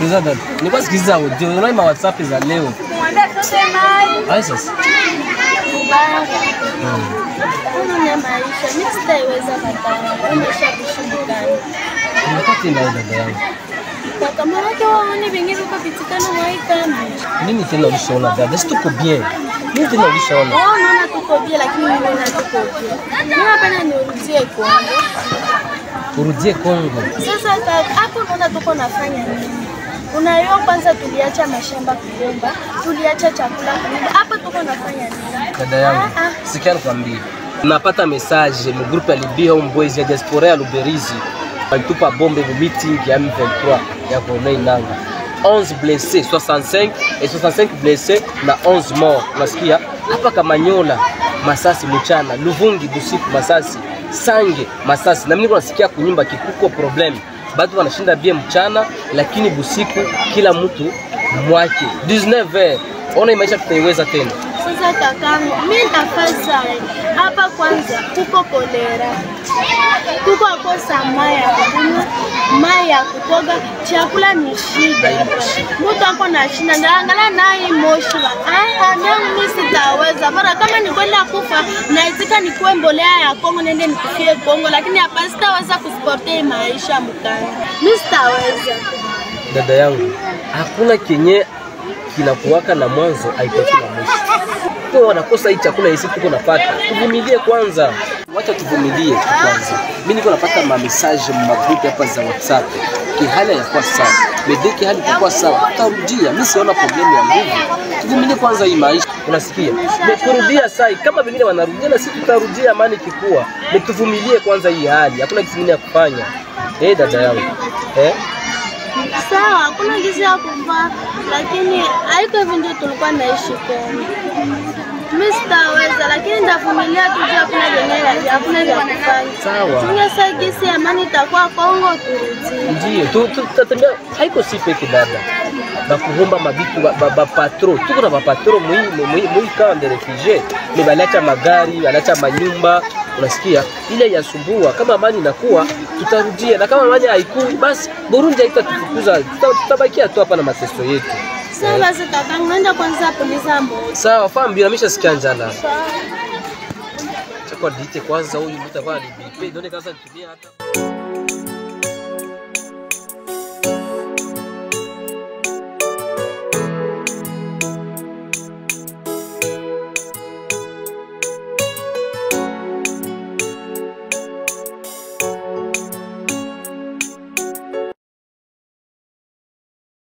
Sikiliza dada. Nilikuwa sikiliza audio. Unaona WhatsApp za leo. Hai sasa. Kuna maisha mimi sitaiweza kata. Nimesha kushindana. Unapata ina dada yangu. Kwa kama watu waone vingine kupitikana mwaika. Nini tena ulishaona dada? Situko bien. Nini tena ulishaona? Naona tuko bien lakini mimi naona tuko bien. Mimi hapana nirudie Kongo. Urudie Kongo. Sasa hapo naona tuko nafanya nini? Unaiona kwanza tuliacha mashamba kuomba, tuliacha chakula kuomba. Hapa tuko nafanya nini? Dada yangu, sikia nikwambie. Napata message mu groupe ya Libia Homeboys ya diaspora ya Luberizi. Walitupa bombe mu meeting ya M23 ya Corneille Nanga. 11 blessés, 65 et 65 blessés na 11 morts. Unasikia? Hapa Kamanyola, masasi mchana, Luvungi busiku masasi, Sange masasi. Na mimi nasikia kunyumba kikuko problem. Bado wanashinda bia mchana lakini busiku kila mtu mwake. 19h. Ona maisha tutaiweza tena. Sasa kakangu, mimi nitafanya hapa kwanza kuko kolera. Kuko kosa mai ya kutoga, chakula ni shida. Mtu hapo na shida, ngaangalia naye moshi. Mimi sitaweza. Bora kama ni kwenda kufa, naitika nikuwe mbolea ya Kongo nende nikufie Kongo, lakini hapa sitaweza kusportia maisha mkani. Mimi sitaweza. Dada yangu, hakuna kenye kinakuwaka na mwanzo haipati na mwisho. Kwa wanakosa hii chakula hisi tuko napata. Tuvumilie kwanza. Wacha tuvumilie kwanza. Mimi niko napata ma message mu group hapa za WhatsApp. Hali yakuwa sawa. Medeki hali itakuwa sawa. Tutarudia. Mimi siona problem ya nguvu. Tuvumilie kwanza hii maisha. Unasikia? Kurudia sai kama vingine wanarudia na sisi tutarudia amani kikua. Tuvumilie kwanza hii hali. Hakuna kitu kingine ya kufanya. Dada yangu. Sawa, kuna gizi ya kuvaa, lakini haiko hivyo ndio tulikuwa naishi Kongo. Mimi sitaweza, lakini nitavumilia tu hakuna vya kufanya. Sawa. Tungesaidia gisi amani itakuwa Kongo turudi. Ndio, tutatembea haiko si peke dada. Na kuomba mabitu ba patro. Tuko na ba patro mui camp de réfugiés. Ni balacha magari, balacha manyumba. Unasikia? Ile yasumbua kama amani inakuwa tutarudia na kama amani haikui basi Burundi haitatufukuza. Tutabakia tu hapa na mateso yetu. Sawa basi kakangu, nenda kwanza polisi ambo. Sawa, fahamu bila nimeshasikia njala. Chakwa dite kwanza huyu mtu kwa bipe. Ndio kaanza kutumia hata